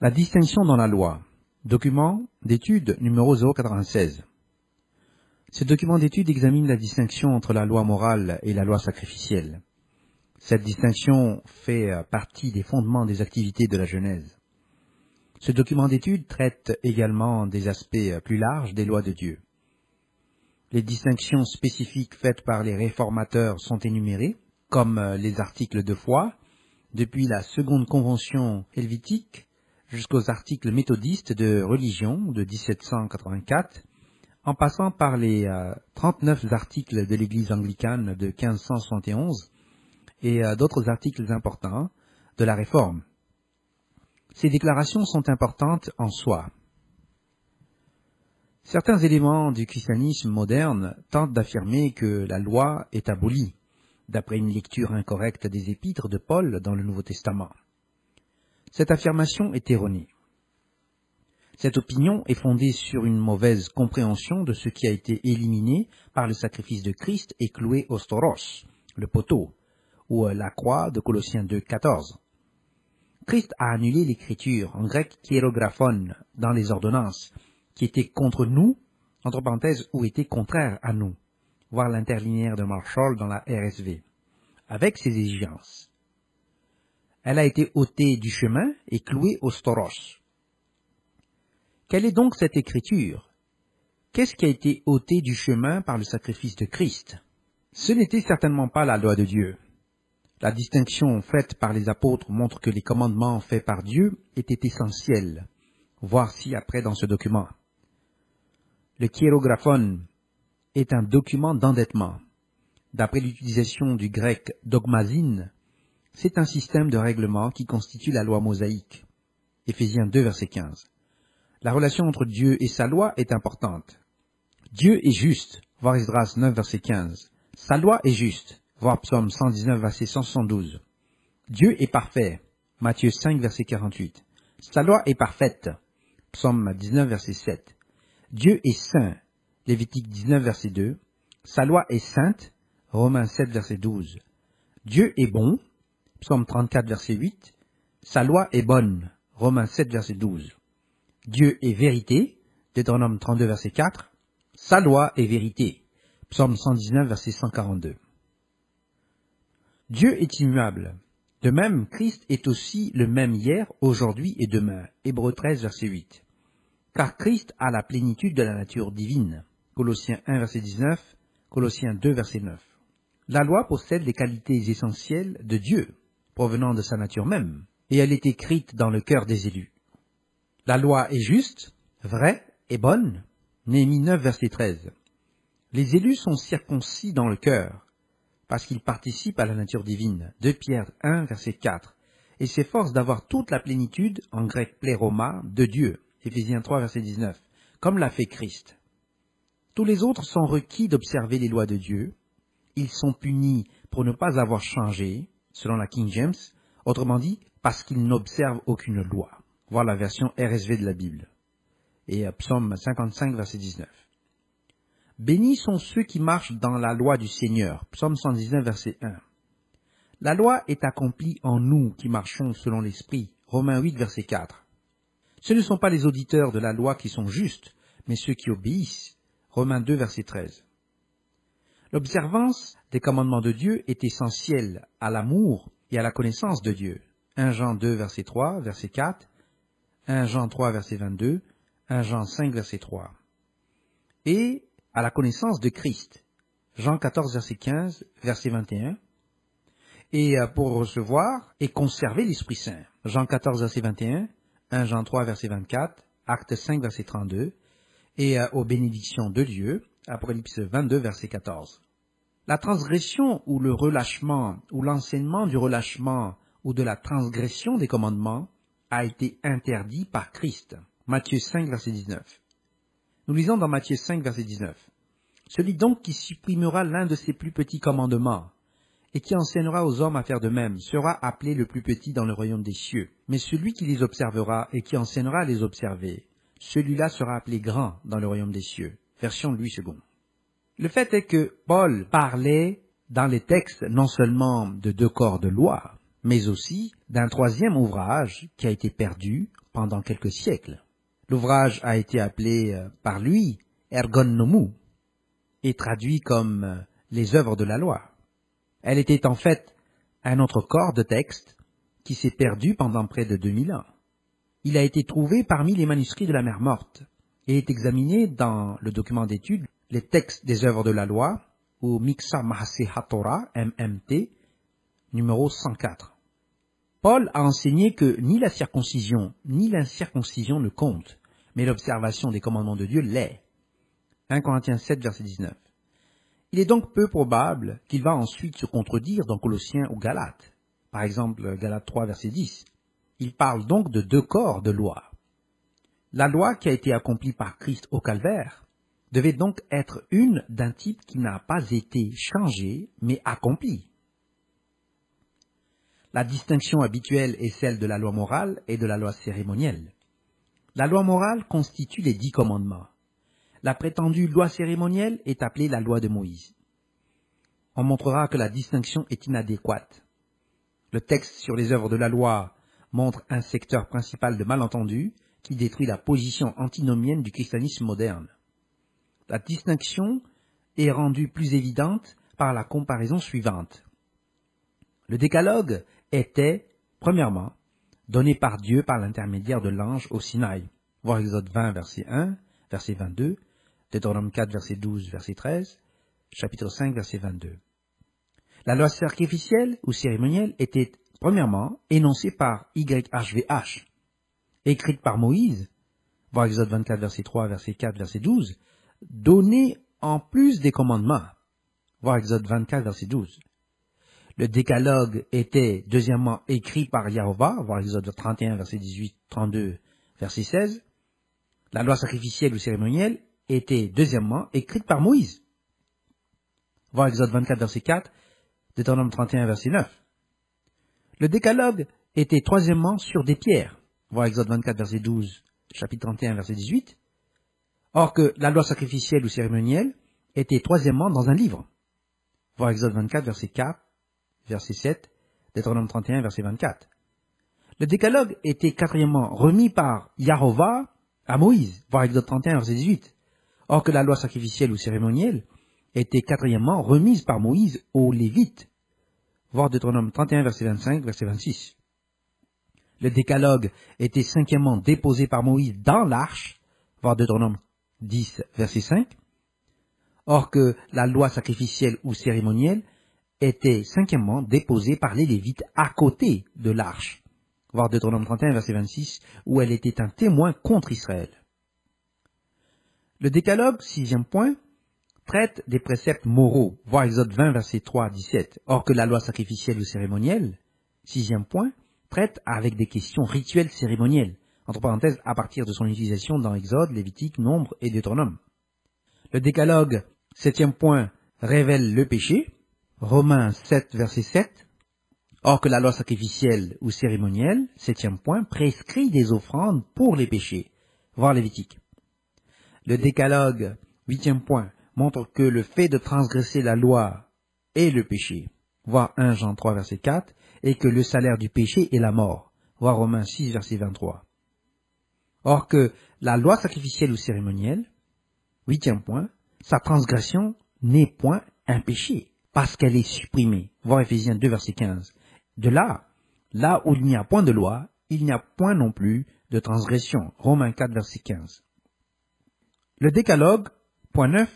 La distinction dans la loi. Document d'étude numéro 096. Ce document d'étude examine la distinction entre la loi morale et la loi sacrificielle. Cette distinction fait partie des fondements des activités de la Genèse. Ce document d'étude traite également des aspects plus larges des lois de Dieu. Les distinctions spécifiques faites par les réformateurs sont énumérées, comme les articles de foi, depuis la seconde convention helvétique jusqu'aux articles méthodistes de religion de 1784, en passant par les 39 articles de l'Église anglicane de 1571 et d'autres articles importants de la Réforme. Ces déclarations sont importantes en soi. Certains éléments du christianisme moderne tentent d'affirmer que la loi est abolie, d'après une lecture incorrecte des épîtres de Paul dans le Nouveau Testament. Cette affirmation est erronée. Cette opinion est fondée sur une mauvaise compréhension de ce qui a été éliminé par le sacrifice de Christ et cloué au stauros, le poteau, ou la croix de Colossiens 2,14. Christ a annulé l'écriture, en grec hiérographon, dans les ordonnances, qui étaient contre nous, entre parenthèses, ou étaient contraires à nous, voir l'interlinéaire de Marshall dans la RSV, avec ses exigences. Elle a été ôtée du chemin et clouée au stauros. Quelle est donc cette écriture? Qu'est-ce qui a été ôté du chemin par le sacrifice de Christ? Ce n'était certainement pas la loi de Dieu. La distinction faite par les apôtres montre que les commandements faits par Dieu étaient essentiels. Voir ci-après dans ce document. Le hiérographon est un document d'endettement. D'après l'utilisation du grec dogmazine, c'est un système de règlement qui constitue la loi mosaïque. Éphésiens 2, verset 15. La relation entre Dieu et sa loi est importante. Dieu est juste, voir Esdras 9, verset 15. Sa loi est juste, voir Psaume 119, verset 172. Dieu est parfait, Matthieu 5, verset 48. Sa loi est parfaite, Psaume 19, verset 7. Dieu est saint, Lévitique 19, verset 2. Sa loi est sainte, Romains 7, verset 12. Dieu est bon, Psaume 34, verset 8. Sa loi est bonne, Romains 7, verset 12. Dieu est vérité, Deutéronome 32, verset 4. Sa loi est vérité, Psaume 119, verset 142. Dieu est immuable. De même, Christ est aussi le même hier, aujourd'hui et demain. Hébreux 13, verset 8. Car Christ a la plénitude de la nature divine. Colossiens 1, verset 19, Colossiens 2, verset 9. La loi possède les qualités essentielles de Dieu, provenant de sa nature même, et elle est écrite dans le cœur des élus. La loi est juste, vraie et bonne. Néhémie 9, verset 13. Les élus sont circoncis dans le cœur, parce qu'ils participent à la nature divine. 2 Pierre 1, verset 4. Et s'efforcent d'avoir toute la plénitude, en grec pléroma, de Dieu. Éphésiens 3, verset 19. Comme l'a fait Christ. Tous les autres sont requis d'observer les lois de Dieu. Ils sont punis pour ne pas avoir changé, selon la King James, autrement dit, parce qu'ils n'observent aucune loi. Voir la version RSV de la Bible. Et Psaume 55, verset 19. Bénis sont ceux qui marchent dans la loi du Seigneur. Psaume 119, verset 1. La loi est accomplie en nous qui marchons selon l'Esprit. Romains 8, verset 4. Ce ne sont pas les auditeurs de la loi qui sont justes, mais ceux qui obéissent. Romains 2, verset 13. L'observance des commandements de Dieu est essentielle à l'amour et à la connaissance de Dieu. 1 Jean 2, verset 3, verset 4. 1 Jean 3, verset 22, 1 Jean 5, verset 3. Et à la connaissance de Christ. Jean 14, verset 15, verset 21. Et pour recevoir et conserver l'Esprit Saint. Jean 14, verset 21, 1 Jean 3, verset 24, Acte 5, verset 32. Et aux bénédictions de Dieu, Apocalypse 22, verset 14. La transgression ou le relâchement ou l'enseignement du relâchement ou de la transgression des commandements a été interdit par Christ. Matthieu 5, verset 19. Nous lisons dans Matthieu 5, verset 19. Celui donc qui supprimera l'un de ses plus petits commandements et qui enseignera aux hommes à faire de même sera appelé le plus petit dans le royaume des cieux. Mais celui qui les observera et qui enseignera à les observer, celui-là sera appelé grand dans le royaume des cieux. Version Louis II. Le fait est que Paul parlait dans les textes non seulement de 2 corps de loi, mais aussi d'un troisième ouvrage qui a été perdu pendant quelques siècles. L'ouvrage a été appelé par lui Ergon Nomou et traduit comme les œuvres de la loi. Elle était en fait un autre corps de texte qui s'est perdu pendant près de 2000 ans. Il a été trouvé parmi les manuscrits de la mer Morte et est examiné dans le document d'étude les textes des œuvres de la loi ou Mixa Mahase HaTorah, MMT, numéro 104. Paul a enseigné que ni la circoncision ni l'incirconcision ne comptent, mais l'observation des commandements de Dieu l'est. 1 Corinthiens 7, verset 19. Il est donc peu probable qu'il va ensuite se contredire dans Colossiens ou Galates. Par exemple, Galates 3, verset 10. Il parle donc de deux corps de loi. La loi qui a été accomplie par Christ au calvaire devait donc être une d'un type qui n'a pas été changé, mais accompli. La distinction habituelle est celle de la loi morale et de la loi cérémonielle. La loi morale constitue les 10 commandements. La prétendue loi cérémonielle est appelée la loi de Moïse. On montrera que la distinction est inadéquate. Le texte sur les œuvres de la loi montre un secteur principal de malentendu qui détruit la position antinomienne du christianisme moderne. La distinction est rendue plus évidente par la comparaison suivante. Le décalogue était, premièrement, donné par Dieu par l'intermédiaire de l'ange au Sinaï. Voir Exode 20, verset 1, verset 22, Deutéronome 4, verset 12, verset 13, chapitre 5, verset 22. La loi sacrificielle ou cérémonielle était, premièrement, énoncée par YHVH, écrite par Moïse, voir Exode 24, verset 3, verset 4, verset 12, donnée en plus des commandements, voir Exode 24, verset 12. Le décalogue était deuxièmement écrit par Yahovah, voir Exode 31, verset 18, 32, verset 16. La loi sacrificielle ou cérémonielle était deuxièmement écrite par Moïse, voir Exode 24, verset 4, Deutéronome 31, verset 9. Le décalogue était troisièmement sur des pierres, voir Exode 24, verset 12, chapitre 31, verset 18. Or que la loi sacrificielle ou cérémonielle était troisièmement dans un livre, voir Exode 24, verset 4, verset 7, Deutéronome 31, verset 24. Le décalogue était quatrièmement remis par Yahovah à Moïse, voir Exode 31, verset 18. Or que la loi sacrificielle ou cérémonielle était quatrièmement remise par Moïse aux Lévites, voir Deutéronome 31, verset 25, verset 26. Le décalogue était cinquièmement déposé par Moïse dans l'arche, voir Deutéronome 10, verset 5. Or que la loi sacrificielle ou cérémonielle était cinquièmement déposée par les Lévites à côté de l'arche, voir Deutéronome 31, verset 26, où elle était un témoin contre Israël. Le décalogue, sixième point, traite des préceptes moraux, voir Exode 20, verset 3 à 17. Or que la loi sacrificielle ou cérémonielle, sixième point, traite avec des questions rituelles cérémonielles, entre parenthèses, à partir de son utilisation dans Exode, Lévitique, Nombre et Deutéronome. Le décalogue, septième point, révèle le péché, Romains 7, verset 7. Or que la loi sacrificielle ou cérémonielle, septième point, prescrit des offrandes pour les péchés, voir Lévitique. Le décalogue, huitième point, montre que le fait de transgresser la loi est le péché, voir 1 Jean 3, verset 4, et que le salaire du péché est la mort, voir Romains 6, verset 23. Or que la loi sacrificielle ou cérémonielle, huitième point, sa transgression n'est point un péché, parce qu'elle est supprimée, voir Éphésiens 2, verset 15. De là où il n'y a point de loi, il n'y a point non plus de transgression, Romains 4, verset 15. Le décalogue, point 9,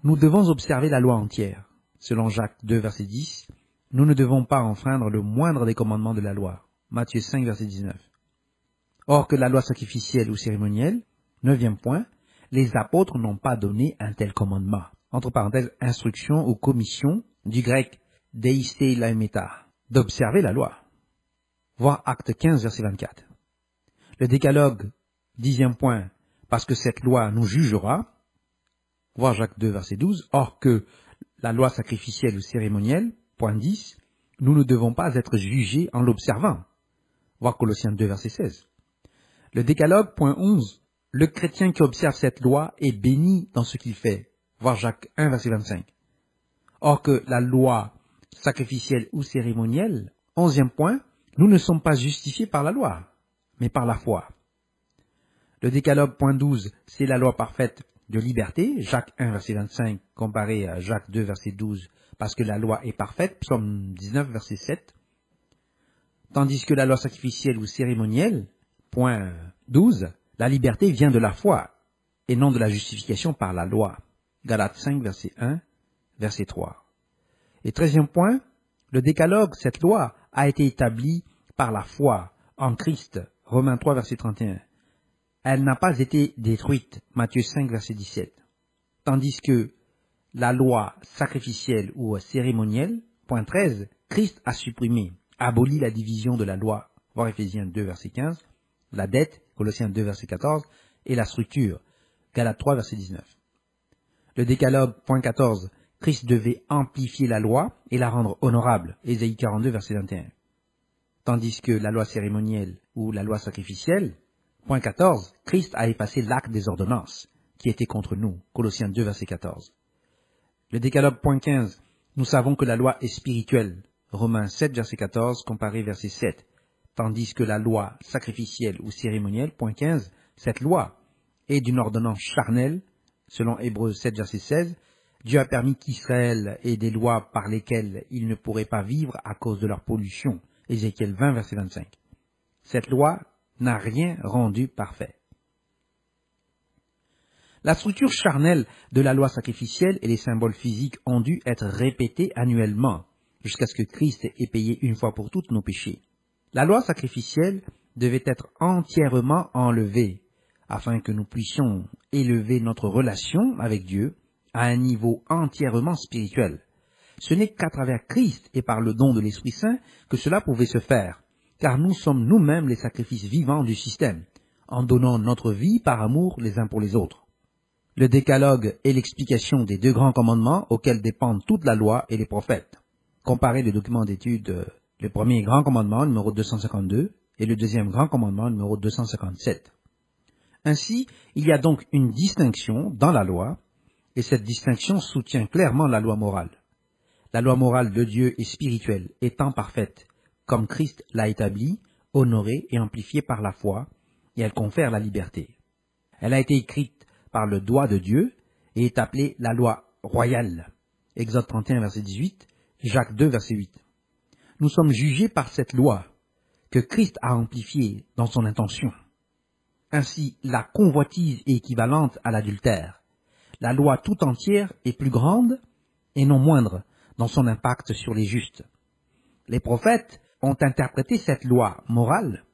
nous devons observer la loi entière. Selon Jacques 2, verset 10, nous ne devons pas enfreindre le moindre des commandements de la loi. Matthieu 5, verset 19. Or que la loi sacrificielle ou cérémonielle, neuvième point, les apôtres n'ont pas donné un tel commandement. Entre parenthèses, instruction ou commission, du grec deiste laemeta, d'observer la loi. Voir Acte 15, verset 24. Le décalogue, dixième point, parce que cette loi nous jugera, voir Jacques 2, verset 12, or que la loi sacrificielle ou cérémonielle, point 10, nous ne devons pas être jugés en l'observant, voir Colossiens 2, verset 16. Le décalogue, point 11, le chrétien qui observe cette loi est béni dans ce qu'il fait, voir Jacques 1, verset 25. Or que la loi sacrificielle ou cérémonielle, onzième point, Nous ne sommes pas justifiés par la loi, mais par la foi. Le décalogue, point 12, c'est la loi parfaite de liberté, Jacques 1, verset 25, comparé à Jacques 2, verset 12, parce que la loi est parfaite, Psaume 19, verset 7. Tandis que la loi sacrificielle ou cérémonielle, point 12, la liberté vient de la foi, et non de la justification par la loi. Galates 5, verset 1, verset 3. Et 13e point, le décalogue, cette loi, a été établie par la foi en Christ, Romains 3, verset 31. Elle n'a pas été détruite, Matthieu 5, verset 17. Tandis que la loi sacrificielle ou cérémonielle, point 13, Christ a supprimé, aboli la division de la loi, voir Éphésiens 2, verset 15, la dette, Colossiens 2, verset 14, et la structure, Galates 3, verset 19. Le décalogue, point 14, Christ devait amplifier la loi et la rendre honorable, Ésaïe 42, verset 21. Tandis que la loi cérémonielle ou la loi sacrificielle, point 14, Christ a effacé l'acte des ordonnances qui était contre nous, Colossiens 2, verset 14. Le décalogue, point 15, nous savons que la loi est spirituelle, Romains 7, verset 14, comparé verset 7. Tandis que la loi sacrificielle ou cérémonielle, point 15, cette loi est d'une ordonnance charnelle, selon Hébreux 7, verset 16, Dieu a permis qu'Israël ait des lois par lesquelles ils ne pourraient pas vivre à cause de leur pollution, Ézéchiel 20, verset 25. Cette loi n'a rien rendu parfait. La structure charnelle de la loi sacrificielle et les symboles physiques ont dû être répétés annuellement, jusqu'à ce que Christ ait payé une fois pour toutes nos péchés. La loi sacrificielle devait être entièrement enlevée, afin que nous puissions élever notre relation avec Dieu à un niveau entièrement spirituel. Ce n'est qu'à travers Christ et par le don de l'Esprit Saint que cela pouvait se faire, car nous sommes nous-mêmes les sacrifices vivants du système, en donnant notre vie par amour les uns pour les autres. Le décalogue est l'explication des deux grands commandements auxquels dépendent toute la loi et les prophètes. Comparez le document d'étude, le premier grand commandement, numéro 252, et le deuxième grand commandement, numéro 257. Ainsi, il y a donc une distinction dans la loi, et cette distinction soutient clairement la loi morale. La loi morale de Dieu est spirituelle, étant parfaite, comme Christ l'a établie, honorée et amplifiée par la foi, et elle confère la liberté. Elle a été écrite par le doigt de Dieu et est appelée la loi royale. Exode 31, verset 18, Jacques 2, verset 8. Nous sommes jugés par cette loi que Christ a amplifiée dans son intention. Ainsi, la convoitise est équivalente à l'adultère. La loi tout entière est plus grande et non moindre dans son impact sur les justes. Les prophètes ont interprété cette loi morale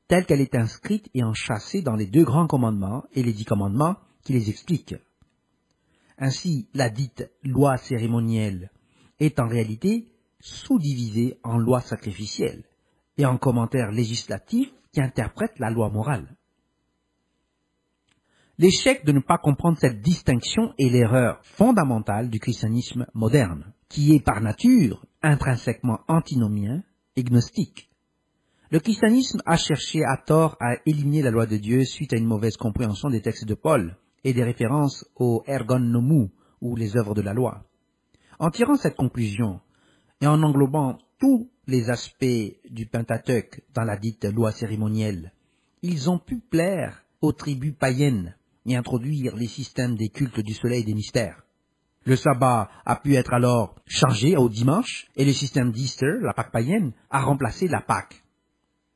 telle qu'elle est inscrite et enchâssée dans les deux grands commandements et les 10 commandements qui les expliquent. Ainsi, la dite loi cérémonielle est en réalité sous-divisée en loi sacrificielle et en commentaires législatifs qui interprètent la loi morale. L'échec de ne pas comprendre cette distinction est l'erreur fondamentale du christianisme moderne, qui est par nature intrinsèquement antinomien et gnostique. Le christianisme a cherché à tort à éliminer la loi de Dieu suite à une mauvaise compréhension des textes de Paul et des références au ergon nomou, ou les œuvres de la loi. En tirant cette conclusion et en englobant tous les aspects du Pentateuque dans la dite loi cérémonielle, ils ont pu plaire aux tribus païennes et introduire les systèmes des cultes du soleil et des mystères. Le sabbat a pu être alors changé au dimanche et le système d'Easter, la Pâque païenne, a remplacé la Pâque.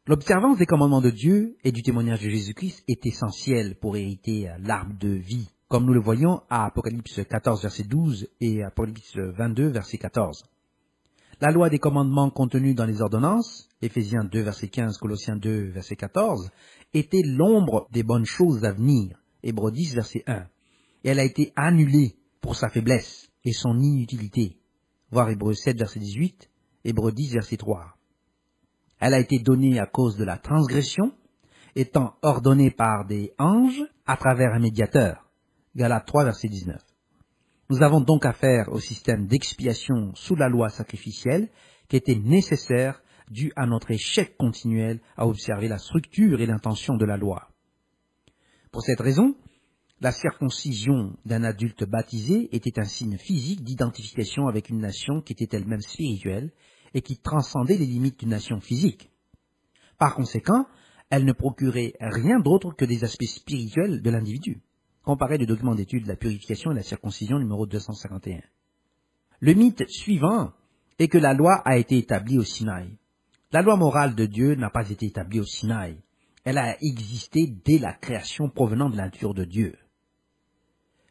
L'observance des commandements de Dieu et du témoignage de Jésus-Christ est essentielle pour hériter l'arbre de vie, comme nous le voyons à Apocalypse 14, verset 12 et Apocalypse 22, verset 14. La loi des commandements contenus dans les ordonnances, Éphésiens 2, verset 15, Colossiens 2, verset 14, était l'ombre des bonnes choses à venir, Hébreux 10, verset 1, et elle a été annulée pour sa faiblesse et son inutilité, voir Hébreux 7, verset 18, Hébreux 10, verset 3. Elle a été donnée à cause de la transgression, étant ordonnée par des anges à travers un médiateur. Galates 3, verset 19. Nous avons donc affaire au système d'expiation sous la loi sacrificielle qui était nécessaire dû à notre échec continuel à observer la structure et l'intention de la loi. Pour cette raison, la circoncision d'un adulte baptisé était un signe physique d'identification avec une nation qui était elle-même spirituelle et qui transcendait les limites d'une nation physique. Par conséquent, elle ne procurait rien d'autre que des aspects spirituels de l'individu. Comparez le document d'étude de la purification et la circoncision numéro 251. Le mythe suivant est que la loi a été établie au Sinaï. La loi morale de Dieu n'a pas été établie au Sinaï. Elle a existé dès la création provenant de la nature de Dieu.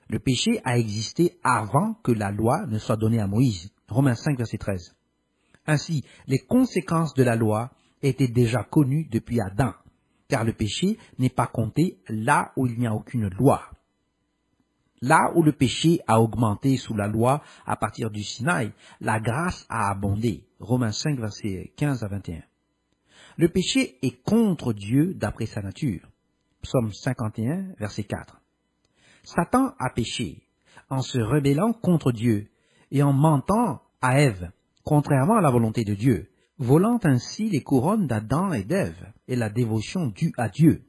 Le péché a existé avant que la loi ne soit donnée à Moïse. Romains 5, verset 13. Ainsi, les conséquences de la loi étaient déjà connues depuis Adam, car le péché n'est pas compté là où il n'y a aucune loi. Là où le péché a augmenté sous la loi à partir du Sinaï, la grâce a abondé. Romains 5, versets 15 à 21. Le péché est contre Dieu d'après sa nature. Psaume 51, verset 4. Satan a péché en se rebellant contre Dieu et en mentant à Ève, contrairement à la volonté de Dieu, volant ainsi les couronnes d'Adam et d'Ève et la dévotion due à Dieu.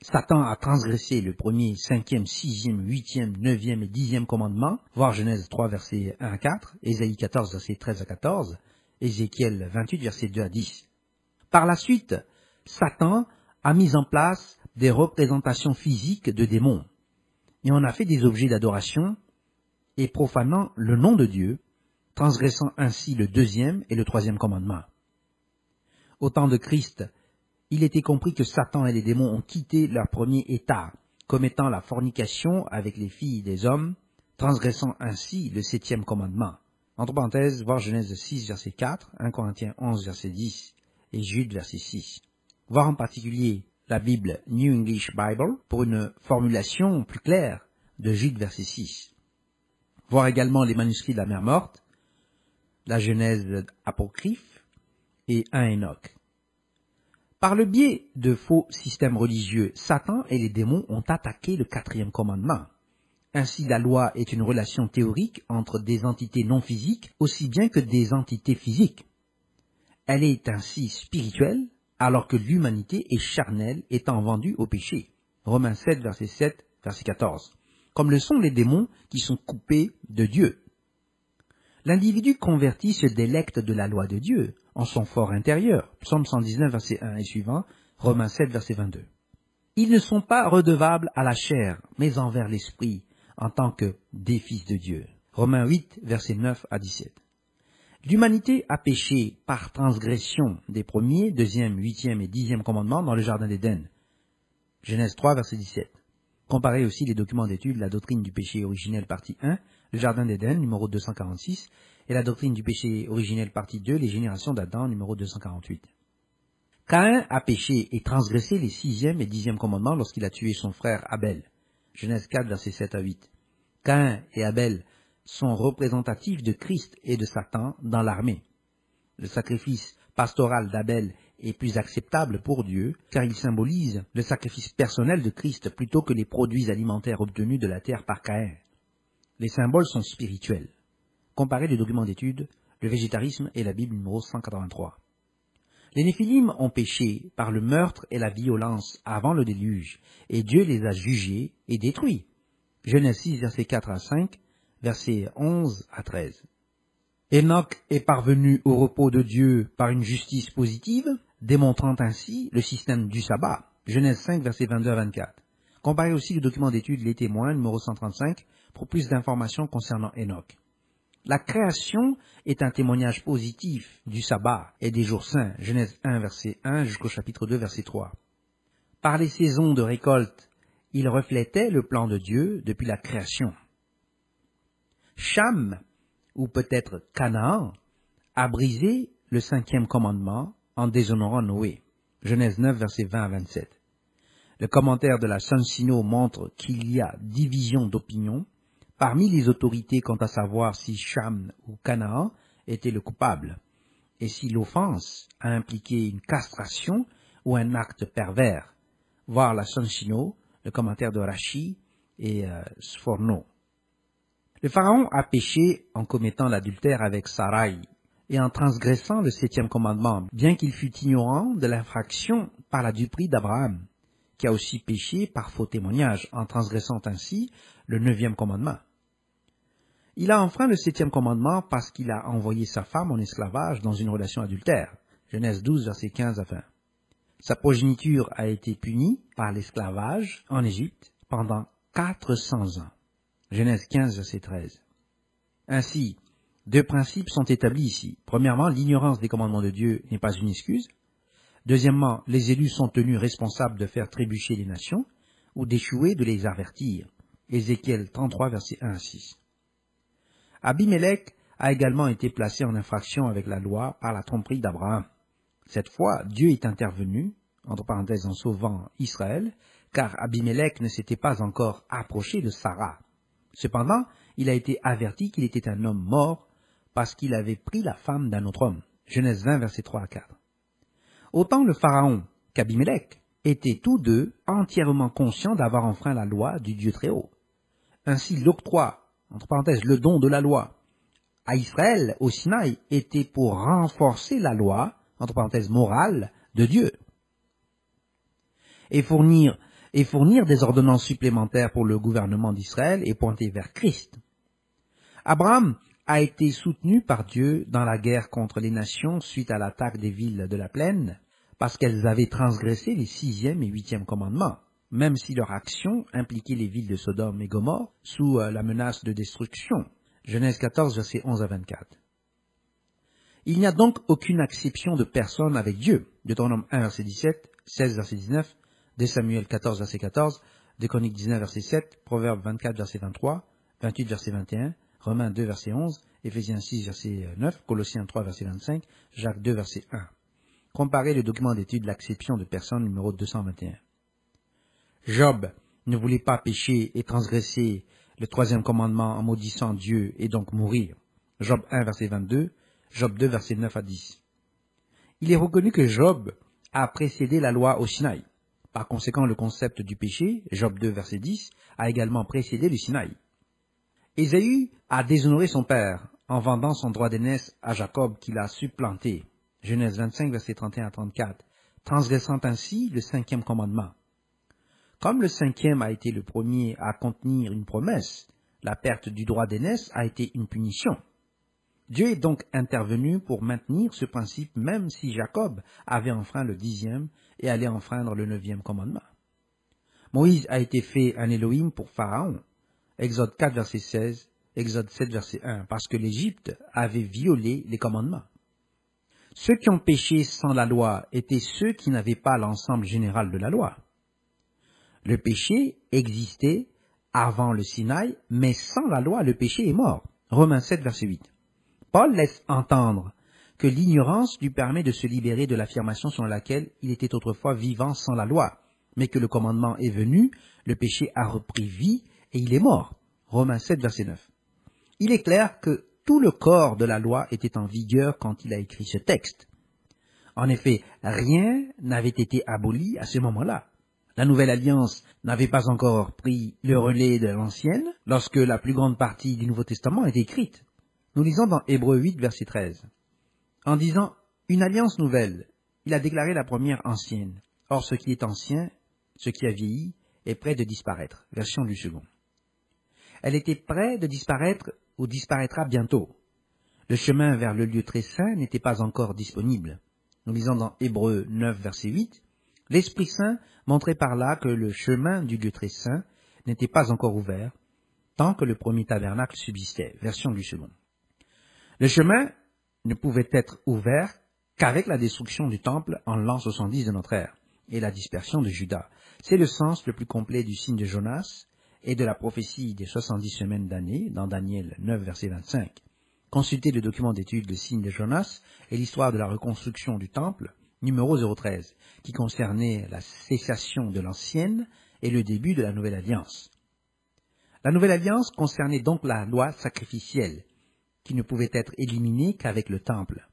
Satan a transgressé le premier, cinquième, sixième, huitième, neuvième et dixième commandement, voir Genèse 3, versets 1 à 4, Ésaïe 14, versets 13 à 14, Ézéchiel 28, versets 2 à 10. Par la suite, Satan a mis en place des représentations physiques de démons, et en a fait des objets d'adoration, et profanant le nom de Dieu, transgressant ainsi le deuxième et le troisième commandement. Au temps de Christ, il était compris que Satan et les démons ont quitté leur premier état, commettant la fornication avec les filles des hommes, transgressant ainsi le septième commandement. Entre parenthèses, voir Genèse 6, verset 4, 1 Corinthiens 11, verset 10 et Jude, verset 6. Voir en particulier la Bible New English Bible pour une formulation plus claire de Jude, verset 6. Voir également les manuscrits de la mer morte, la Genèse apocryphe et 1 Enoch. Par le biais de faux systèmes religieux, Satan et les démons ont attaqué le quatrième commandement. Ainsi, la loi est une relation théorique entre des entités non physiques aussi bien que des entités physiques. Elle est ainsi spirituelle, alors que l'humanité est charnelle, étant vendue au péché. Romains 7, verset 7, verset 14. Comme le sont les démons qui sont coupés de Dieu. L'individu converti se délecte de la loi de Dieu en son fort intérieur. Psaume 119, verset 1 et suivant, Romains 7, verset 22. Ils ne sont pas redevables à la chair, mais envers l'esprit, en tant que des fils de Dieu. Romains 8, verset 9 à 17. L'humanité a péché par transgression des premiers, deuxième, huitième et dixième commandements dans le jardin d'Éden. Genèse 3, verset 17. Comparez aussi les documents d'étude, la doctrine du péché originel partie 1, le jardin d'Éden, numéro 246, et la doctrine du péché originel partie 2, les générations d'Adam, numéro 248. Caïn a péché et transgressé les sixième et dixième commandements lorsqu'il a tué son frère Abel. Genèse 4, versets 7 à 8. Caïn et Abel sont représentatifs de Christ et de Satan dans l'armée. Le sacrifice pastoral d'Abel est plus acceptable pour Dieu, car il symbolise le sacrifice personnel de Christ plutôt que les produits alimentaires obtenus de la terre par Caïn. Les symboles sont spirituels. Comparez les documents d'étude, le végétarisme et la Bible numéro 183. Les Néphilim ont péché par le meurtre et la violence avant le déluge, et Dieu les a jugés et détruits. Genèse 6, versets 4 à 5, versets 11 à 13. Enoch est parvenu au repos de Dieu par une justice positive, démontrant ainsi le système du sabbat. Genèse 5, versets 22 à 24. Comparez aussi le document d'étude Les Témoins, numéro 135, pour plus d'informations concernant Enoch. La création est un témoignage positif du sabbat et des jours saints. Genèse 1, verset 1 jusqu'au chapitre 2, verset 3. Par les saisons de récolte, il reflétait le plan de Dieu depuis la création. Cham, ou peut-être Canaan, a brisé le cinquième commandement en déshonorant Noé. Genèse 9, versets 20 à 27. Le commentaire de la Sonsino montre qu'il y a division d'opinion parmi les autorités quant à savoir si Cham ou Canaan était le coupable, et si l'offense a impliqué une castration ou un acte pervers. Voir la Sonsino, le commentaire de Rashi et Sforno. Le pharaon a péché en commettant l'adultère avec Sarai et en transgressant le septième commandement, bien qu'il fût ignorant de l'infraction par la duperie d'Abraham, qui a aussi péché par faux témoignage en transgressant ainsi le neuvième commandement. Il a enfreint le septième commandement parce qu'il a envoyé sa femme en esclavage dans une relation adultère. Genèse 12, versets 15 à 20. Sa progéniture a été punie par l'esclavage en Égypte pendant 400 ans. Genèse 15, verset 13. Ainsi, deux principes sont établis ici. Premièrement, l'ignorance des commandements de Dieu n'est pas une excuse. Deuxièmement, les élus sont tenus responsables de faire trébucher les nations ou d'échouer de les avertir. Ézéchiel 33, versets 1 à 6. Abimelech a également été placé en infraction avec la loi par la tromperie d'Abraham. Cette fois, Dieu est intervenu, entre parenthèses en sauvant Israël, car Abimelech ne s'était pas encore approché de Sarah. Cependant, il a été averti qu'il était un homme mort parce qu'il avait pris la femme d'un autre homme. Genèse 20, versets 3 à 4. Autant le Pharaon qu'Abimelech étaient tous deux entièrement conscients d'avoir enfreint la loi du Dieu très haut. Ainsi, l'octroi, entre parenthèses, le don de la loi, à Israël, au Sinaï, était pour renforcer la loi, entre parenthèses, morale, de Dieu, et fournir des ordonnances supplémentaires pour le gouvernement d'Israël et pointer vers Christ. Abraham a été soutenu par Dieu dans la guerre contre les nations suite à l'attaque des villes de la plaine, parce qu'elles avaient transgressé les 6e et 8e commandements, même si leur action impliquait les villes de Sodome et Gomorrhe sous la menace de destruction. Genèse 14, versets 11 à 24. Il n'y a donc aucune acception de personne avec Dieu. Deutéronome 1, verset 17, 16, verset 19, 2 Samuel 14, verset 14, 2 Chroniques 19, verset 7, Proverbes 24, verset 23, 28, verset 21, Romains 2, verset 11, Éphésiens 6, verset 9, Colossiens 3, verset 25, Jacques 2, verset 1. Comparez le document d'étude L'acception de personne numéro 221. Job ne voulait pas pécher et transgresser le 3e commandement en maudissant Dieu et donc mourir. Job 1, verset 22, Job 2, verset 9 à 10. Il est reconnu que Job a précédé la loi au Sinaï. Par conséquent, le concept du péché, Job 2, verset 10, a également précédé le Sinaï. Ésaü a déshonoré son père en vendant son droit d'aînesse à Jacob qu'il a supplanté. Genèse 25, verset 31 à 34, transgressant ainsi le 5e commandement. Comme le 5e a été le premier à contenir une promesse, la perte du droit d'aînesse a été une punition. Dieu est donc intervenu pour maintenir ce principe même si Jacob avait enfreint le 10e et allait enfreindre le 9e commandement. Moïse a été fait un Elohim pour Pharaon. Exode 4, verset 16, Exode 7, verset 1, parce que l'Égypte avait violé les commandements. Ceux qui ont péché sans la loi étaient ceux qui n'avaient pas l'ensemble général de la loi. Le péché existait avant le Sinaï, mais sans la loi, le péché est mort. Romains 7, verset 8. Paul laisse entendre que l'ignorance lui permet de se libérer de l'affirmation selon laquelle il était autrefois vivant sans la loi, mais que le commandement est venu, le péché a repris vie et il est mort. Romains 7, verset 9. Il est clair que tout le corps de la loi était en vigueur quand il a écrit ce texte. En effet, rien n'avait été aboli à ce moment-là. La nouvelle alliance n'avait pas encore pris le relais de l'ancienne lorsque la plus grande partie du Nouveau Testament est écrite. Nous lisons dans Hébreux 8, verset 13. En disant « une alliance nouvelle », il a déclaré la première ancienne. Or, ce qui est ancien, ce qui a vieilli, est près de disparaître. Version du second. Elle était près de disparaître ou disparaîtra bientôt. Le chemin vers le lieu très saint n'était pas encore disponible. Nous lisons dans Hébreux 9, verset 8. L'Esprit Saint montrait par là que le chemin du lieu très saint n'était pas encore ouvert, tant que le premier tabernacle subsistait. Version du second. Le chemin ne pouvait être ouvert qu'avec la destruction du temple en l'an 70 de notre ère et la dispersion de Juda. C'est le sens le plus complet du signe de Jonas et de la prophétie des 70 semaines d'année dans Daniel 9, verset 25. Consultez le document d'étude Le signe de Jonas et l'histoire de la reconstruction du temple, numéro 013, qui concernait la cessation de l'ancienne et le début de la nouvelle alliance. La nouvelle alliance concernait donc la loi sacrificielle, qui ne pouvait être éliminée qu'avec le temple.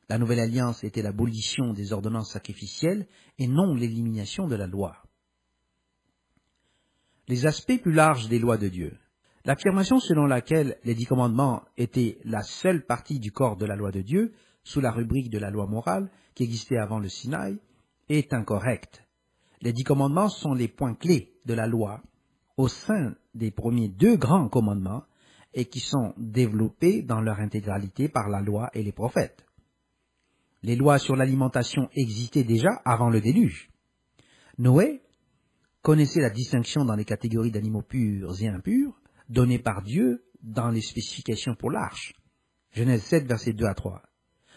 La nouvelle alliance était l'abolition des ordonnances sacrificielles et non l'élimination de la loi. Les aspects plus larges des lois de Dieu. L'affirmation selon laquelle les 10 commandements étaient la seule partie du corps de la loi de Dieu, sous la rubrique de la loi morale qui existait avant le Sinaï, est incorrecte. Les 10 commandements sont les points clés de la loi au sein des premiers 2 grands commandements et qui sont développés dans leur intégralité par la loi et les prophètes. Les lois sur l'alimentation existaient déjà avant le déluge. Noé connaissait la distinction dans les catégories d'animaux purs et impurs, données par Dieu dans les spécifications pour l'arche. Genèse 7, versets 2 à 3.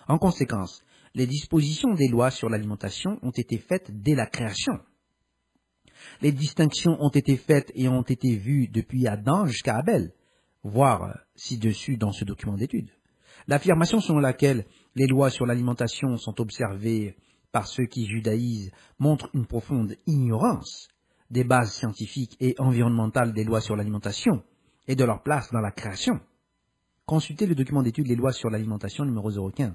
En conséquence, les dispositions des lois sur l'alimentation ont été faites dès la création. Les distinctions ont été faites et ont été vues depuis Adam jusqu'à Abel, voir ci-dessus dans ce document d'étude. L'affirmation selon laquelle les lois sur l'alimentation sont observées par ceux qui judaïsent montre une profonde ignorance des bases scientifiques et environnementales des lois sur l'alimentation et de leur place dans la création. Consultez le document d'étude Les lois sur l'alimentation numéro 015.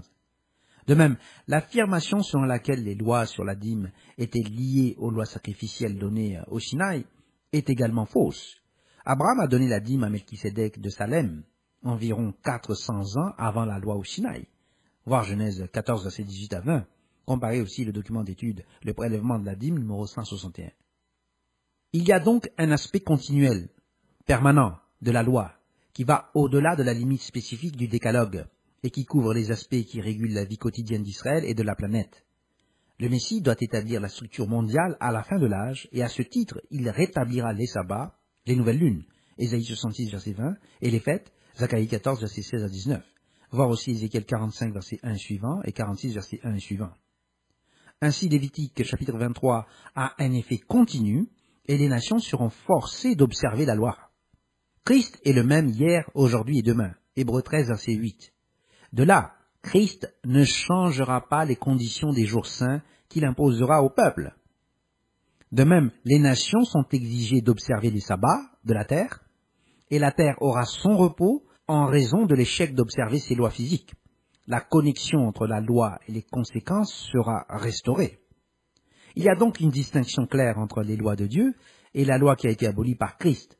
De même, l'affirmation selon laquelle les lois sur la dîme étaient liées aux lois sacrificielles données au Sinaï est également fausse. Abraham a donné la dîme à Melchisédek de Salem, environ 400 ans avant la loi au Sinaï. Voir Genèse 14, verset 18 à 20. Comparez aussi le document d'étude Le prélèvement de la dîme numéro 161. Il y a donc un aspect continuel, permanent, de la loi, qui va au-delà de la limite spécifique du décalogue, et qui couvre les aspects qui régulent la vie quotidienne d'Israël et de la planète. Le Messie doit établir la structure mondiale à la fin de l'âge, et à ce titre, il rétablira les sabbats, les nouvelles lunes, Ésaïe 66, verset 20, et les fêtes, Zacharie 14, verset 16 à 19. Voir aussi Ézéchiel 45, verset 1 et suivant, et 46, verset 1 et suivant. Ainsi, Lévitique, chapitre 23, a un effet continu, et les nations seront forcées d'observer la loi. Christ est le même hier, aujourd'hui et demain. Hébreux 13, verset 8. De là, Christ ne changera pas les conditions des jours saints qu'il imposera au peuple. De même, les nations sont exigées d'observer les sabbats de la terre, et la terre aura son repos en raison de l'échec d'observer ses lois physiques. La connexion entre la loi et les conséquences sera restaurée. Il y a donc une distinction claire entre les lois de Dieu et la loi qui a été abolie par Christ.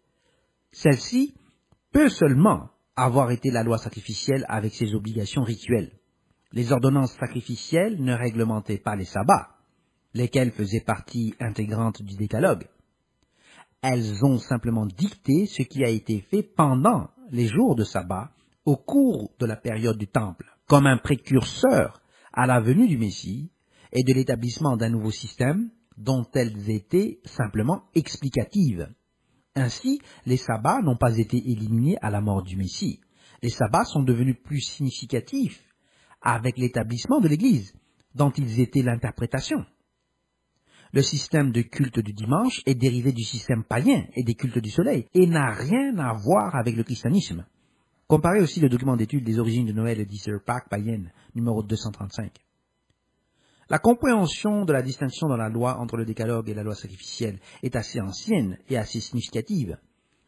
Celle-ci peut seulement avoir été la loi sacrificielle avec ses obligations rituelles. Les ordonnances sacrificielles ne réglementaient pas les sabbats, lesquels faisaient partie intégrante du décalogue. Elles ont simplement dicté ce qui a été fait pendant les jours de sabbat au cours de la période du temple, comme un précurseur à la venue du Messie et de l'établissement d'un nouveau système dont elles étaient simplement explicatives. Ainsi, les sabbats n'ont pas été éliminés à la mort du Messie. Les sabbats sont devenus plus significatifs avec l'établissement de l'Église, dont ils étaient l'interprétation. Le système de culte du dimanche est dérivé du système païen et des cultes du soleil, et n'a rien à voir avec le christianisme. Comparez aussi le document d'étude des origines de Noël d'Easter Pack païenne, numéro 235. La compréhension de la distinction dans la loi entre le décalogue et la loi sacrificielle est assez ancienne et assez significative.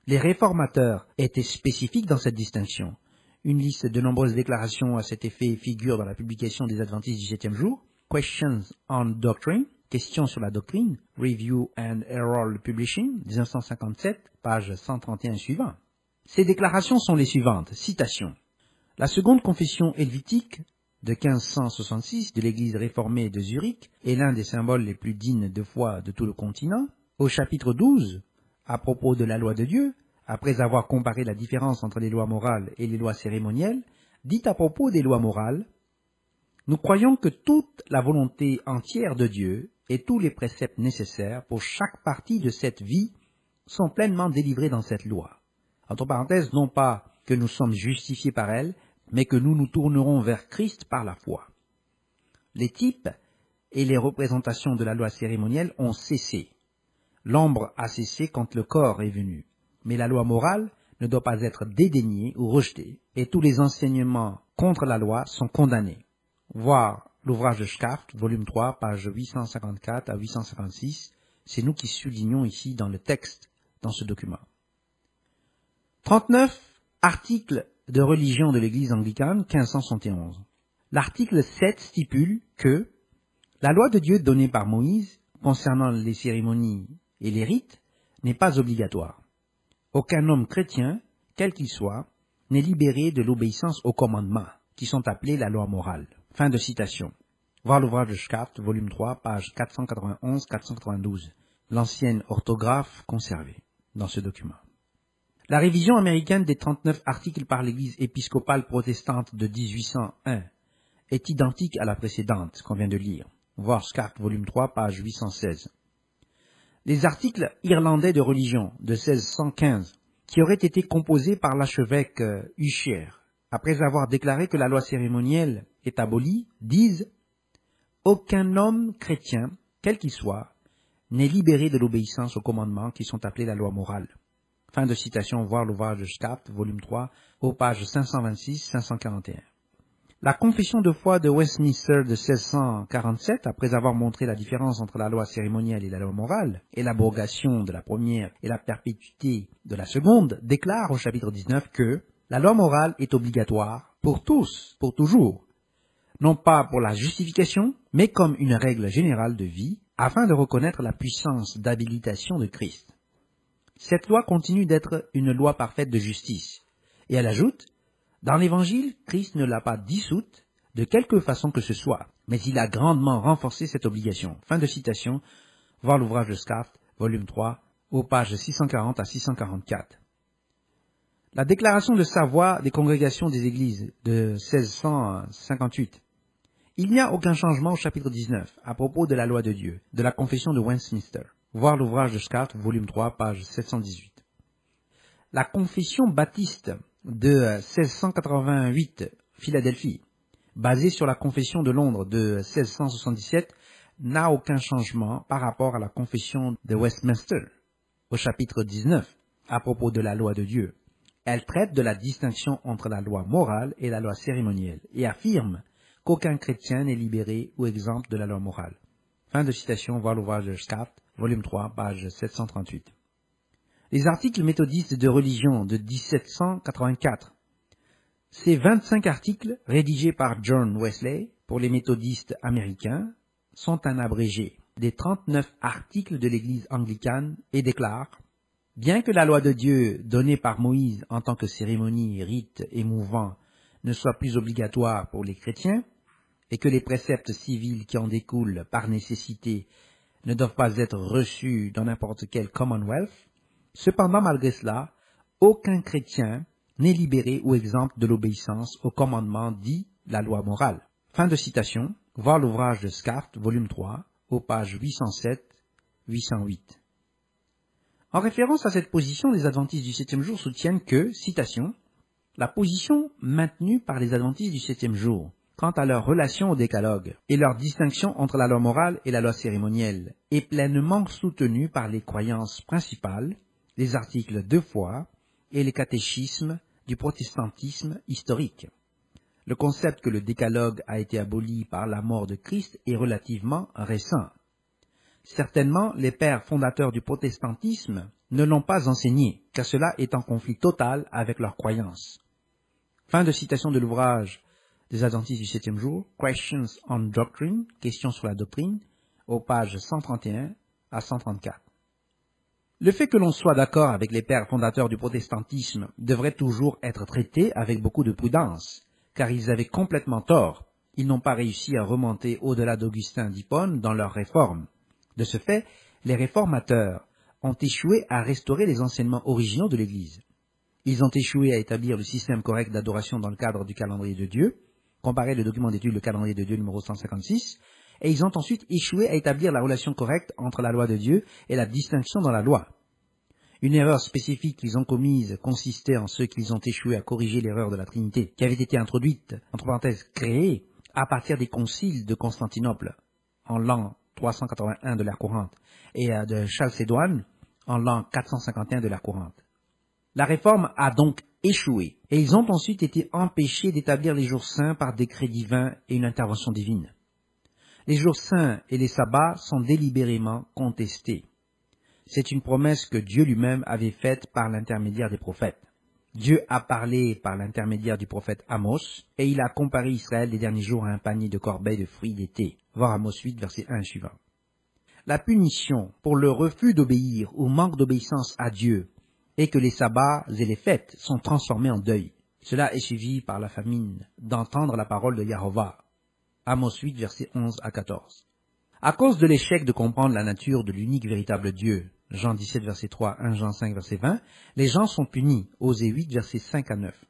Les réformateurs étaient spécifiques dans cette distinction. Une liste de nombreuses déclarations à cet effet figure dans la publication des Adventistes du 7e jour, Questions on Doctrine, Questions sur la doctrine, Review and Herald Publishing, 1957, page 131 et suivant. Ces déclarations sont les suivantes, citation. La seconde confession helvétique de 1566 de l'Église réformée de Zurich est l'un des symboles les plus dignes de foi de tout le continent. Au chapitre 12, à propos de la loi de Dieu, après avoir comparé la différence entre les lois morales et les lois cérémonielles, dit à propos des lois morales, « Nous croyons que toute la volonté entière de Dieu et tous les préceptes nécessaires pour chaque partie de cette vie sont pleinement délivrés dans cette loi. » Entre parenthèses, non pas que nous sommes justifiés par elle, mais que nous nous tournerons vers Christ par la foi. Les types et les représentations de la loi cérémonielle ont cessé. L'ombre a cessé quand le corps est venu. Mais la loi morale ne doit pas être dédaignée ou rejetée, et tous les enseignements contre la loi sont condamnés. Voir l'ouvrage de Schaft, volume 3, page 854 à 856, c'est nous qui soulignons ici dans le texte, dans ce document. 39 articles de religion de l'Église anglicane, 1571. L'article 7 stipule que la loi de Dieu donnée par Moïse concernant les cérémonies et les rites n'est pas obligatoire. Aucun homme chrétien, quel qu'il soit, n'est libéré de l'obéissance aux commandements, qui sont appelés la loi morale. Fin de citation. Voir l'ouvrage de Schaft, volume 3, page 491-492. L'ancienne orthographe conservée dans ce document. La révision américaine des 39 articles par l'Église épiscopale protestante de 1801 est identique à la précédente qu'on vient de lire. Voir Scarth, volume 3, page 816. Les articles irlandais de religion de 1615, qui auraient été composés par l'archevêque Usher, après avoir déclaré que la loi cérémonielle est abolie, disent « Aucun homme chrétien, quel qu'il soit, n'est libéré de l'obéissance aux commandements qui sont appelés la loi morale. » Fin de citation, voir l'ouvrage de Scarth, volume 3, aux pages 526-541. La confession de foi de Westminster de 1647, après avoir montré la différence entre la loi cérémonielle et la loi morale, et l'abrogation de la première et la perpétuité de la seconde, déclare au chapitre 19 que la loi morale est obligatoire pour tous, pour toujours, non pas pour la justification, mais comme une règle générale de vie, afin de reconnaître la puissance d'habilitation de Christ. Cette loi continue d'être une loi parfaite de justice, et elle ajoute: dans l'Évangile, Christ ne l'a pas dissoute de quelque façon que ce soit, mais il a grandement renforcé cette obligation. Fin de citation, voir l'ouvrage de Scarth, volume 3, aux pages 640 à 644. La déclaration de Savoie des congrégations des églises de 1658. Il n'y a aucun changement au chapitre 19 à propos de la loi de Dieu, de la confession de Westminster. Voir l'ouvrage de Scarth, volume 3, page 718. La confession baptiste de 1688, Philadelphie, basée sur la confession de Londres de 1677, n'a aucun changement par rapport à la confession de Westminster, au chapitre 19, à propos de la loi de Dieu. Elle traite de la distinction entre la loi morale et la loi cérémonielle, et affirme qu'aucun chrétien n'est libéré ou exempt de la loi morale. Fin de citation, voir l'ouvrage de Scarth, volume 3, page 738. Les articles méthodistes de religion de 1784. Ces 25 articles, rédigés par John Wesley pour les méthodistes américains, sont un abrégé des 39 articles de l'Église anglicane et déclarent: bien que la loi de Dieu donnée par Moïse en tant que cérémonie, rite émouvant ne soit plus obligatoire pour les chrétiens, et que les préceptes civils qui en découlent par nécessité ne doivent pas être reçus dans n'importe quel Commonwealth, cependant, malgré cela, aucun chrétien n'est libéré ou exempt de l'obéissance au commandement dit la loi morale. Fin de citation, voir l'ouvrage de Scarth, volume 3, aux pages 807-808. En référence à cette position, les adventistes du septième jour soutiennent que, citation, la position maintenue par les adventistes du septième jour quant à leur relation au décalogue et leur distinction entre la loi morale et la loi cérémonielle est pleinement soutenue par les croyances principales, les articles de foi et les catéchismes du protestantisme historique. Le concept que le décalogue a été aboli par la mort de Christ est relativement récent. Certainement, les pères fondateurs du protestantisme ne l'ont pas enseigné, car cela est en conflit total avec leurs croyances. Fin de citation de l'ouvrage des adventistes du septième jour, Questions on Doctrine, questions sur la doctrine, aux pages 131 à 134. Le fait que l'on soit d'accord avec les pères fondateurs du protestantisme devrait toujours être traité avec beaucoup de prudence, car ils avaient complètement tort. Ils n'ont pas réussi à remonter au-delà d'Augustin d'Hippone dans leurs réformes. De ce fait, les réformateurs ont échoué à restaurer les enseignements originaux de l'Église. Ils ont échoué à établir le système correct d'adoration dans le cadre du calendrier de Dieu, comparez le document d'étude Le calendrier de Dieu numéro 156, et ils ont ensuite échoué à établir la relation correcte entre la loi de Dieu et la distinction dans la loi. Une erreur spécifique qu'ils ont commise consistait en ce qu'ils ont échoué à corriger l'erreur de la Trinité, qui avait été introduite, entre parenthèses créée, à partir des conciles de Constantinople, en l'an 381 de l'ère courante, et de Chalcédoine, en l'an 451 de l'ère courante. La réforme a donc échoué, et ils ont ensuite été empêchés d'établir les jours saints par décret divin et une intervention divine. Les jours saints et les sabbats sont délibérément contestés. C'est une promesse que Dieu lui-même avait faite par l'intermédiaire des prophètes. Dieu a parlé par l'intermédiaire du prophète Amos, et il a comparé Israël des derniers jours à un panier de corbeilles de fruits d'été. Voir Amos 8, verset 1 et suivant. La punition pour le refus d'obéir ou manque d'obéissance à Dieu et que les sabbats et les fêtes sont transformés en deuil. Cela est suivi par la famine d'entendre la parole de Yahovah. Amos 8, versets 11 à 14. À cause de l'échec de comprendre la nature de l'unique véritable Dieu, Jean 17, verset 3, 1 Jean 5, verset 20, les gens sont punis, Osée 8, versets 5 à 9.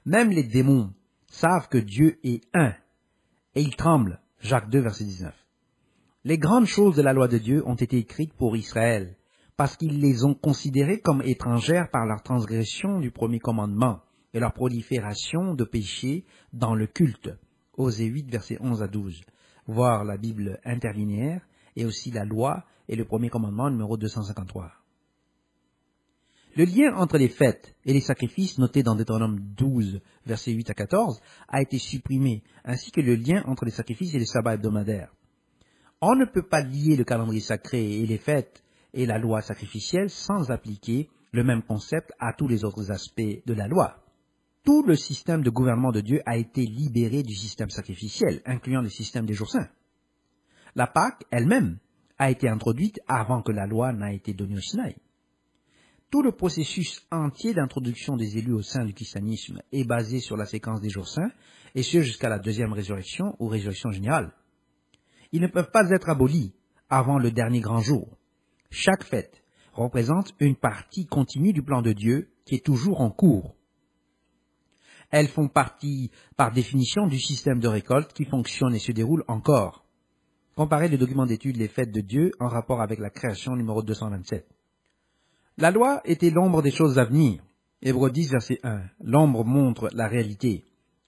Même les démons savent que Dieu est un, et ils tremblent. Jacques 2, verset 19. Les grandes choses de la loi de Dieu ont été écrites pour Israël, parce qu'ils les ont considérées comme étrangères par leur transgression du premier commandement et leur prolifération de péchés dans le culte. Osée 8, versets 11 à 12. Voir la Bible interlinéaire et aussi la loi et le premier commandement numéro 253. Le lien entre les fêtes et les sacrifices notés dans Deutéronome 12, versets 8 à 14, a été supprimé, ainsi que le lien entre les sacrifices et les sabbats hebdomadaires. On ne peut pas lier le calendrier sacré et les fêtes et la loi sacrificielle sans appliquer le même concept à tous les autres aspects de la loi. Tout le système de gouvernement de Dieu a été libéré du système sacrificiel, incluant le système des jours saints. La Pâque elle-même a été introduite avant que la loi n'a été donnée au Sinaï. Tout le processus entier d'introduction des élus au sein du christianisme est basé sur la séquence des jours saints, et ce jusqu'à la deuxième résurrection ou résurrection générale. Ils ne peuvent pas être abolis avant le dernier grand jour. Chaque fête représente une partie continue du plan de Dieu qui est toujours en cours. Elles font partie, par définition, du système de récolte qui fonctionne et se déroule encore. Comparez le document d'étude Les fêtes de Dieu en rapport avec la création numéro 227. La loi était l'ombre des choses à venir. Hébreux 10, verset 1. L'ombre montre la réalité.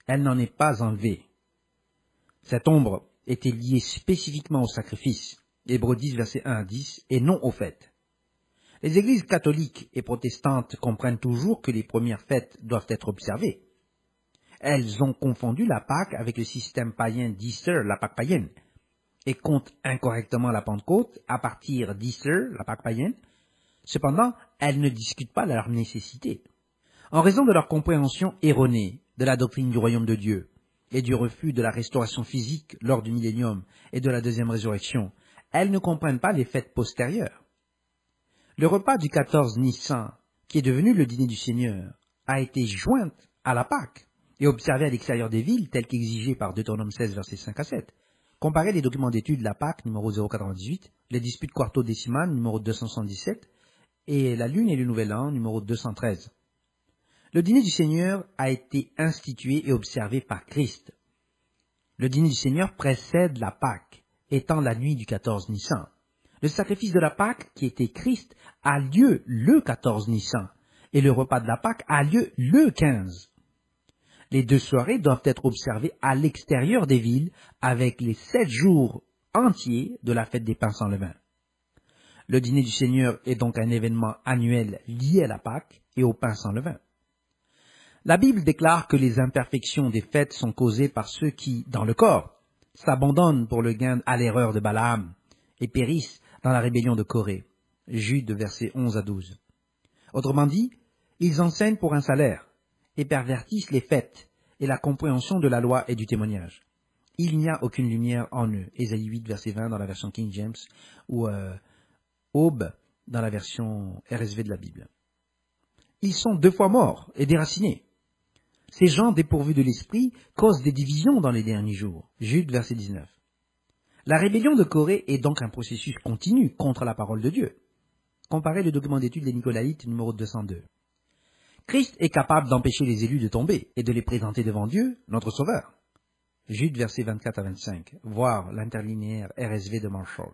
Elle n'en est pas enlevée. Cette ombre était liée spécifiquement au sacrifice. Hébreux 10, verset 1 à 10, et non aux fêtes. Les églises catholiques et protestantes comprennent toujours que les premières fêtes doivent être observées. Elles ont confondu la Pâque avec le système païen d'Easter, la Pâque païenne, et comptent incorrectement la Pentecôte à partir d'Easter, la Pâque païenne. Cependant, elles ne discutent pas leur nécessité. En raison de leur compréhension erronée de la doctrine du royaume de Dieu et du refus de la restauration physique lors du millénium et de la deuxième résurrection, elles ne comprennent pas les fêtes postérieures. Le repas du 14 Nissan, qui est devenu le dîner du Seigneur, a été joint à la Pâque et observé à l'extérieur des villes tel qu'exigé par Deutéronome 16, versets 5 à 7. Comparez les documents d'étude de la Pâque numéro 098, les disputes quarto-décimales numéro 277, et la Lune et le Nouvel An, numéro 213. Le dîner du Seigneur a été institué et observé par Christ. Le dîner du Seigneur précède la Pâque, étant la nuit du 14 Nissan. Le sacrifice de la Pâque, qui était Christ, a lieu le 14 Nissan, et le repas de la Pâque a lieu le 15. Les deux soirées doivent être observées à l'extérieur des villes, avec les 7 jours entiers de la fête des pains sans levain. Le dîner du Seigneur est donc un événement annuel lié à la Pâque et au pain sans levain. La Bible déclare que les imperfections des fêtes sont causées par ceux qui, dans le corps, s'abandonnent pour le gain à l'erreur de Balaam et périssent dans la rébellion de Corée. Jude, versets 11 à 12. Autrement dit, ils enseignent pour un salaire et pervertissent les fêtes et la compréhension de la loi et du témoignage. Il n'y a aucune lumière en eux. Ésaïe 8, verset 20 dans la version King James ou Aube dans la version RSV de la Bible. Ils sont 2 fois morts et déracinés. Ces gens dépourvus de l'esprit causent des divisions dans les derniers jours. Jude, verset 19. La rébellion de Corée est donc un processus continu contre la parole de Dieu. Comparez le document d'étude des Nicolaïtes numéro 202. Christ est capable d'empêcher les élus de tomber et de les présenter devant Dieu, notre Sauveur. Jude, versets 24 à 25. Voir l'interlinéaire RSV de Marshall.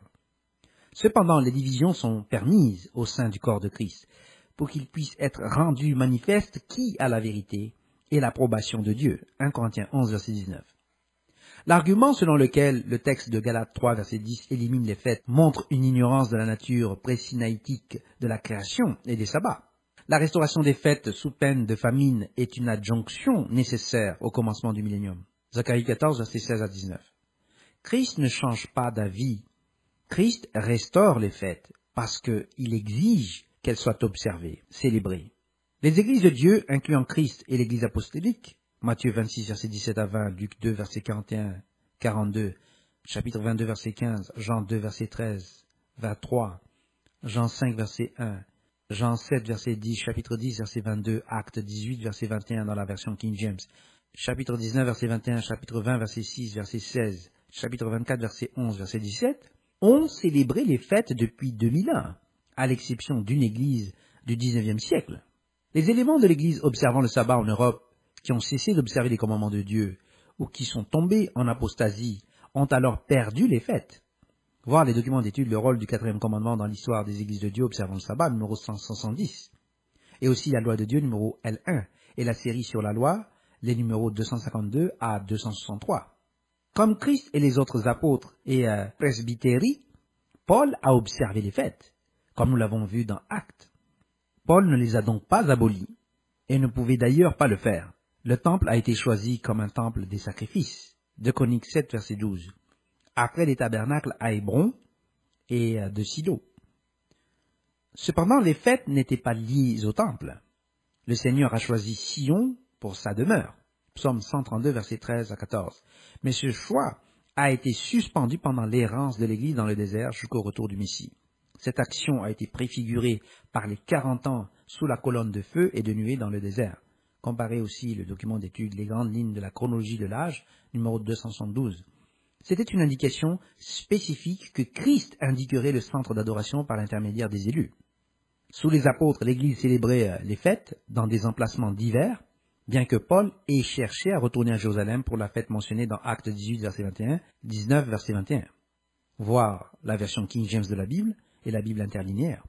Cependant, les divisions sont permises au sein du corps de Christ, pour qu'il puisse être rendu manifeste qui a la vérité et l'approbation de Dieu. 1 Corinthiens 11, verset 19. L'argument selon lequel le texte de Galates 3, verset 10 élimine les fêtes montre une ignorance de la nature pré-sinaïtique de la création et des sabbats. La restauration des fêtes sous peine de famine est une adjonction nécessaire au commencement du millénium. Zacharie 14, verset 16 à 19. Christ ne change pas d'avis. Christ restaure les fêtes parce qu'il exige qu'elles soient observées, célébrées. Les églises de Dieu, incluant Christ et l'église apostolique, Matthieu 26, verset 17 à 20, Luc 2, verset 41, 42, chapitre 22, verset 15, Jean 2, verset 13, 23, Jean 5, verset 1, Jean 7, verset 10, chapitre 10, verset 22, Acte 18, verset 21 dans la version King James, chapitre 19, verset 21, chapitre 20, verset 6, verset 16, chapitre 24, verset 11, verset 17, ont célébré les fêtes depuis 2000 ans, à l'exception d'une église du XIXe siècle. Les éléments de l'église observant le sabbat en Europe, qui ont cessé d'observer les commandements de Dieu, ou qui sont tombés en apostasie ont alors perdu les fêtes. Voir les documents d'étude le rôle du quatrième commandement dans l'histoire des églises de Dieu observant le sabbat, numéro 170. Et aussi la loi de Dieu, numéro L1, et la série sur la loi, les numéros 252 à 263. Comme Christ et les autres apôtres et presbytéries, Paul a observé les fêtes, comme nous l'avons vu dans Actes. Paul ne les a donc pas abolies, et ne pouvait d'ailleurs pas le faire. Le temple a été choisi comme un temple des sacrifices. 2 Chroniques 7, verset 12. Après les tabernacles à Hébron et de Silo. Cependant, les fêtes n'étaient pas liées au temple. Le Seigneur a choisi Sion pour sa demeure. Psaume 132, versets 13 à 14. Mais ce choix a été suspendu pendant l'errance de l'Église dans le désert jusqu'au retour du Messie. Cette action a été préfigurée par les 40 ans sous la colonne de feu et de nuée dans le désert. Comparez aussi le document d'étude Les grandes lignes de la chronologie de l'âge, numéro 272. C'était une indication spécifique que Christ indiquerait le centre d'adoration par l'intermédiaire des élus. Sous les apôtres, l'Église célébrait les fêtes dans des emplacements divers, bien que Paul ait cherché à retourner à Jérusalem pour la fête mentionnée dans Actes 18, verset 21, 19, verset 21. Voir la version King James de la Bible et la Bible interlinéaire.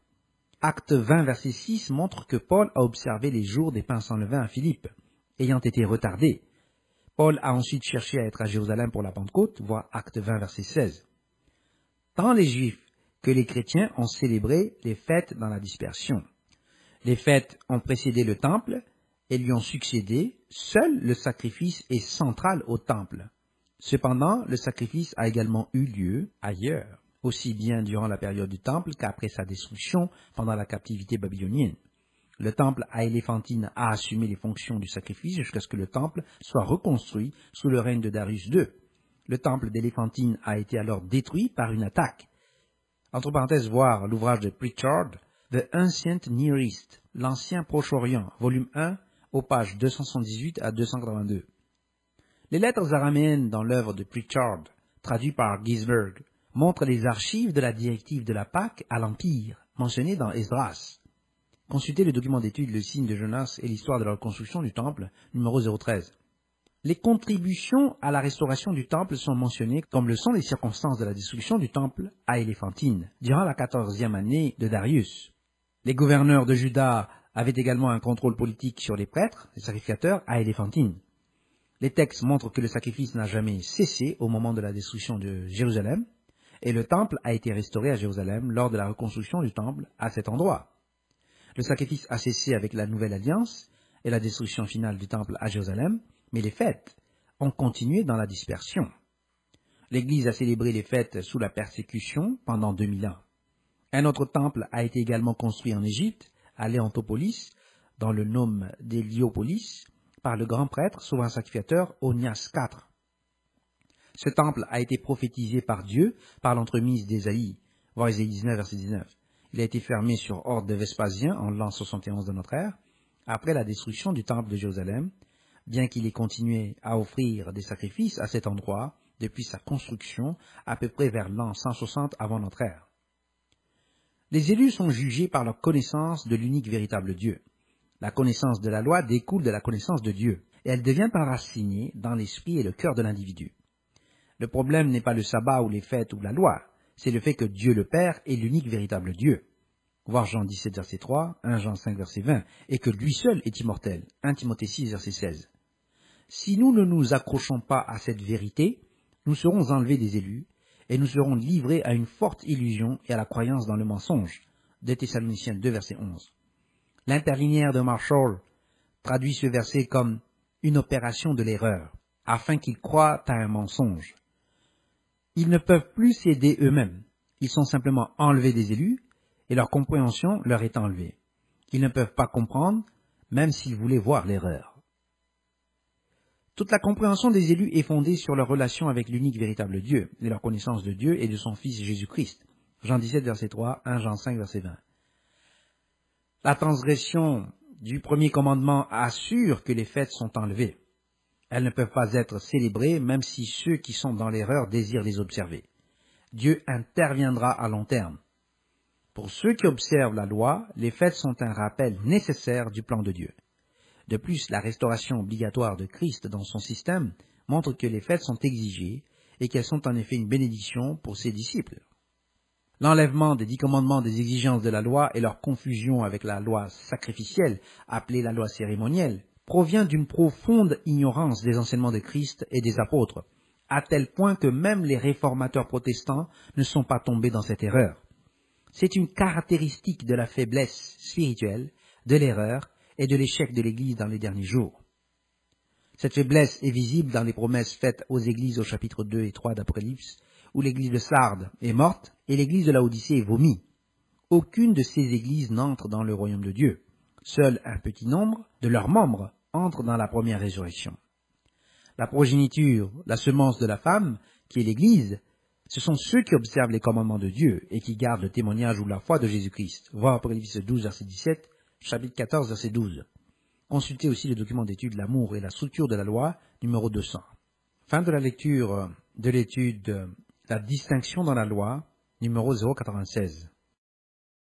Acte 20, verset 6 montre que Paul a observé les jours des pains sans levain à Philippe, ayant été retardés. Paul a ensuite cherché à être à Jérusalem pour la Pentecôte, voir Acte 20, verset 16. Tant les Juifs que les chrétiens ont célébré les fêtes dans la dispersion. Les fêtes ont précédé le temple et lui ont succédé. Seul le sacrifice est central au temple. Cependant, le sacrifice a également eu lieu ailleurs, aussi bien durant la période du temple qu'après sa destruction pendant la captivité babylonienne. Le temple à Éléphantine a assumé les fonctions du sacrifice jusqu'à ce que le temple soit reconstruit sous le règne de Darius II. Le temple d'Éléphantine a été alors détruit par une attaque. Entre parenthèses, voir l'ouvrage de Pritchard, The Ancient Near East, l'Ancien Proche-Orient, volume 1, aux pages 278 à 282. Les lettres araméennes dans l'œuvre de Pritchard, traduites par Gisberg, montrent les archives de la directive de la Pâque à l'Empire, mentionnées dans Esdras. Consultez le document d'étude Le signe de Jonas et l'histoire de la reconstruction du temple, numéro 013. Les contributions à la restauration du temple sont mentionnées comme le sont les circonstances de la destruction du temple à Éléphantine, durant la 14e année de Darius. Les gouverneurs de Juda avaient également un contrôle politique sur les prêtres, les sacrificateurs, à Éléphantine. Les textes montrent que le sacrifice n'a jamais cessé au moment de la destruction de Jérusalem, et le temple a été restauré à Jérusalem lors de la reconstruction du temple à cet endroit. Le sacrifice a cessé avec la Nouvelle Alliance et la destruction finale du temple à Jérusalem, mais les fêtes ont continué dans la dispersion. L'Église a célébré les fêtes sous la persécution pendant 2000 ans. Un autre temple a été également construit en Égypte, à Léantopolis, dans le nom d'Héliopolis, par le grand prêtre, souverain sacrificateur, Onias IV. Ce temple a été prophétisé par Dieu par l'entremise d'Ésaïe, voir Ésaïe 19, verset 19. Il a été fermé sur ordre de Vespasien en l'an 71 de notre ère, après la destruction du temple de Jérusalem, bien qu'il ait continué à offrir des sacrifices à cet endroit depuis sa construction, à peu près vers l'an 160 avant notre ère. Les élus sont jugés par leur connaissance de l'unique véritable Dieu. La connaissance de la loi découle de la connaissance de Dieu, et elle devient enracinée dans l'esprit et le cœur de l'individu. Le problème n'est pas le sabbat ou les fêtes ou la loi, c'est le fait que Dieu le Père est l'unique véritable Dieu. Voir Jean 17, verset 3, 1 Jean 5, verset 20, et que lui seul est immortel, 1 Timothée 6, verset 16. Si nous ne nous accrochons pas à cette vérité, nous serons enlevés des élus, et nous serons livrés à une forte illusion et à la croyance dans le mensonge. 2 Thessaloniciens 2, verset 11. L'interlinéaire de Marshall traduit ce verset comme une opération de l'erreur, afin qu'ils croient à un mensonge. Ils ne peuvent plus s'aider eux-mêmes. Ils sont simplement enlevés des élus, et leur compréhension leur est enlevée. Ils ne peuvent pas comprendre, même s'ils voulaient voir l'erreur. Toute la compréhension des élus est fondée sur leur relation avec l'unique véritable Dieu, et leur connaissance de Dieu et de son Fils Jésus-Christ. Jean 17, verset 3, 1 Jean 5, verset 20. La transgression du premier commandement assure que les fêtes sont enlevées. Elles ne peuvent pas être célébrées, même si ceux qui sont dans l'erreur désirent les observer. Dieu interviendra à long terme. Pour ceux qui observent la loi, les fêtes sont un rappel nécessaire du plan de Dieu. De plus, la restauration obligatoire de Christ dans son système, montre que les fêtes sont exigées et qu'elles sont en effet une bénédiction pour ses disciples. L'enlèvement des 10 commandements des exigences de la loi et leur confusion avec la loi sacrificielle, appelée la loi cérémonielle, provient d'une profonde ignorance des enseignements de Christ et des apôtres, à tel point que même les réformateurs protestants ne sont pas tombés dans cette erreur. C'est une caractéristique de la faiblesse spirituelle, de l'erreur et de l'échec de l'Église dans les derniers jours. Cette faiblesse est visible dans les promesses faites aux églises au chapitre 2 et 3 d'Apocalypse, où l'église de Sardes est morte et l'église de Laodicée est vomie. Aucune de ces églises n'entre dans le royaume de Dieu. Seul un petit nombre de leurs membres entre dans la première résurrection. La progéniture, la semence de la femme, qui est l'église, ce sont ceux qui observent les commandements de Dieu et qui gardent le témoignage ou la foi de Jésus-Christ. Voir Apocalypse 12, verset 17, chapitre 14, verset 12. Consultez aussi le document d'étude L'amour et la structure de la loi, numéro 200. Fin de la lecture de l'étude La distinction dans la loi, numéro 096.